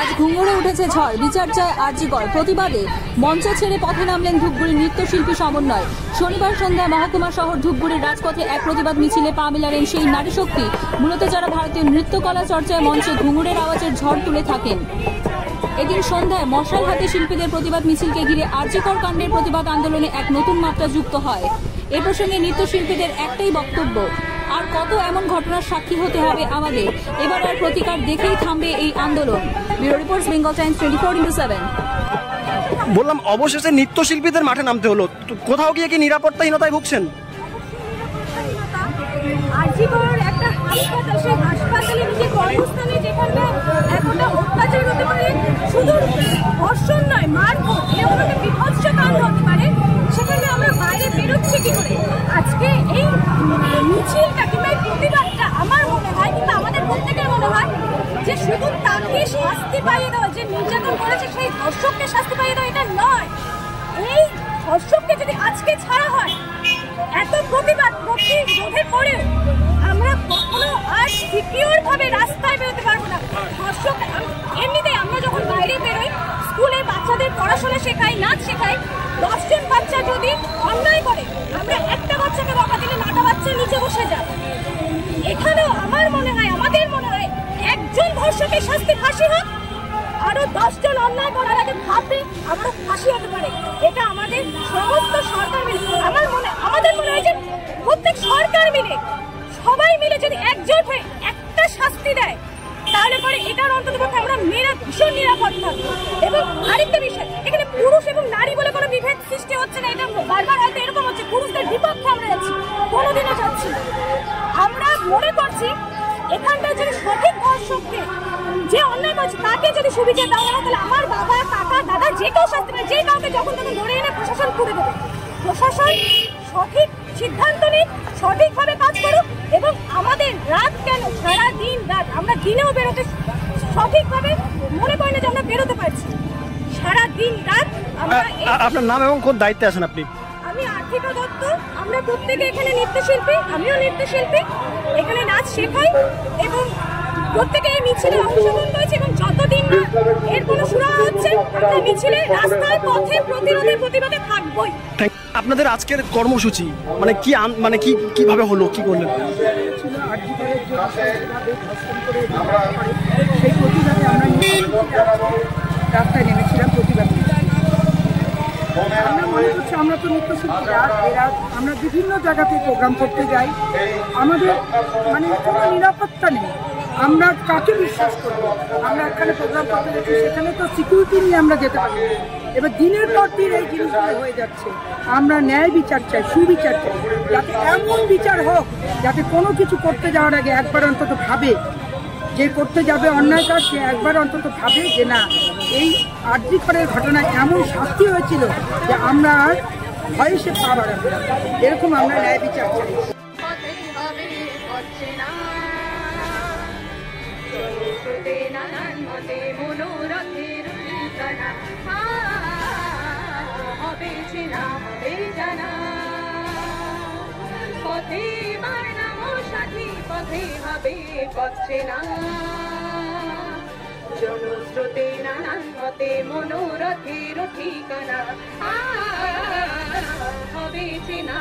আজ ঘুঙুরে উঠেছে ঝড়, বিচার চায় আরজি কর। প্রতিবাদে মঞ্চ ছেড়ে পথে নামলেন ধূপগুড়ির নৃত্যশিল্পী সমন্বয়। শনিবার সন্ধ্যায় মহকুমা শহর ধূপগুড়ির রাজপথে এক প্রতিবাদ মিছিলে পা মেলালেন সেই নারী শক্তি, মূলত যারা ভারতীয় নৃত্যকলা চর্চায় মঞ্চে ঘুঙুরের আওয়াজের ঝড় তুলে থাকেন। এদিন সন্ধ্যায় মশাল হাতে শিল্পীদের প্রতিবাদ মিছিলকে ঘিরে আরজি কর কাণ্ডের প্রতিবাদ আন্দোলনে এক নতুন মাত্রা যুক্ত হয়। এ প্রসঙ্গে নৃত্যশিল্পীদের একটাই বক্তব্য, আর কত এমন ঘটনার সাক্ষী হতে হবে আমাদের, এবার আর প্রতিকার দেখেই থামবে এই আন্দোলন। Bureau report, Bengal Times 24x7। বললাম অবশেষে নৃত্যশিল্পীদের মাঠে নামতে হলো, কোথাও গিয়ে কি নিরাপত্তাহীনতায় ভুগছেন? আরজি করের একটা হাসপাতাল, সেই হাসপাতালে নিজে কর্মস্থানে যেখানে এতটা অত্যাচার হতে পারে, শুধু ধর্ষণ নয় মারধর, এরকম একটা বিভৎস কাণ্ড হতে পারে, সেখানে আমরা বাইরে বেরোচ্ছি কি করে? আজকে এই মিছিলটা কিংবা এই প্রতিবাদটা আমার মনে হয়, কিন্তু আমাদের প্রত্যেকের মনে হয় যে শুধু তাকে শাস্তি পাইয়ে দেওয়া, যে নির্যাতন করেছে সেই ধর্ষককে শাস্তি পাইয়ে দেওয়া এটা নয়। এই ধর্ষককে যদি আজকে ছাড়া হয়, এত প্রতিবাদ রোধের পরেও আমরা কখনো আর সিকিউর ভাবে রাস্তায় বেরোতে পারবো না। ধর্ষক এমনিতেই আমরা যখন বাইরে বেরোই, স্কুলে বাচ্চাদের পড়াশোনা শেখাই, নাচ শেখাই, 10 জন বাচ্চা যদি অন্যায় করে, আমরা একটা বাচ্চাকে বকা দিলে 9টা বাচ্চা নিচে বসে যায়। এখানেও আমার মনে হয়, আমাদের মনে হয়, একজন ধর্ষকের শাস্তি ফাঁসি হোক, আরো 10 জন অন্যায় করার আগে ভাববে আমরা ফাঁসি হতে পারে। এটা আমাদের সমস্ত সরকার মিলে, আমাদের মনে হয় যে প্রত্যেক সরকার মিলে, সবাই মিলে যদি একজোট হয়ে একটা শাস্তি দেয়, তাহলে পরে এটার অন্ততপক্ষে আমরা ভীষণ নিরাপদ থাকবো। এবং আরেকটা বিষয়, এখানে পুরুষ এবং নারী বলে কোনো বিভেদ সৃষ্টি হচ্ছে না। এটা বারবার হয়তো এরকম হচ্ছে, পুরুষদের বিপক্ষে আমরা যাচ্ছি, কোনোদিনও যাচ্ছি না। আমরা মনে করছি এখানটায় যদি সঠিক ধর্ষককে, যে অন্যায় করছে তাকে যদি সুবিচার দেওয়া হয়, তাহলে আমার বাবা, কাকা, দাদা যে কেউ শাস্তি পায়, যে কাউকে যখন তখন ধরে এনে প্রশাসন করে দেবে। প্রশাসন সঠিক সিদ্ধান্ত নিক, সঠিকভাবে কাজ করুক, এবং আমাদের রাত কেন, সারা দিন রাত আমরা দিনেও বেরোতে সঠিকভাবে মনে করি না যে আমরা বেরোতে পারছি। সারা দিন রাত আমরা। আপনার নাম এবং কোন দায়িত্বে আছেন আপনি? আমি আর্থিকা দত্ত। আমরা প্রত্যেকে এখানে নৃত্যশিল্পী, আমিও নৃত্যশিল্পী, এখানে নাচ শেখাই এবং প্রত্যেকে এই মিছিলে অংশগ্রহণ করেছে। এবং যতদিন না এর কোনো সুরাহা হচ্ছে, আমরা মিছিলে রাস্তায় পথে প্রতিবাদে থাকবই। আপনাদের আজকের কর্মসূচি মানে কি কিভাবে হলো, কি করলেন? সেই প্রতিবাদে আমরা রাস্তায় নেমেছিলাম প্রতিবাদ। আমরা মনে করছি আমরা তো নৃত্যশিল্পীরা, আমরা বিভিন্ন জায়গাতে প্রোগ্রাম করতে যাই, আমাদের মানে কোনো নিরাপত্তা নেই। আমরা কাকে বিশ্বাস করবো? আমরা এখানে প্রোগ্রাম করতে যাচ্ছি, সেখানে তো সিকিউরিটি নিয়ে আমরা যেতে পারি। এবার দিনের পর দিন এই জিনিসগুলো হয়ে যাচ্ছে। আমরা ন্যায় বিচার চাই, সুবিচার চাই, যাতে এমন বিচার হোক যাতে কোনো কিছু করতে যাওয়ার আগে একবার অন্তত ভাবে, যে করতে যাবে অন্যায় কাজ, সে একবার অন্তত ভাবে যে না, এই আরজি করের ঘটনায় এমন শাস্তি হয়েছিল যে আমরা আর ভয়ে সে পা বাড়াবো না। এরকম আমরা ন্যায় বিচার চাই। জনস্রোতে নানান মতে মনোরথের ঠিকানা হবে চেনা।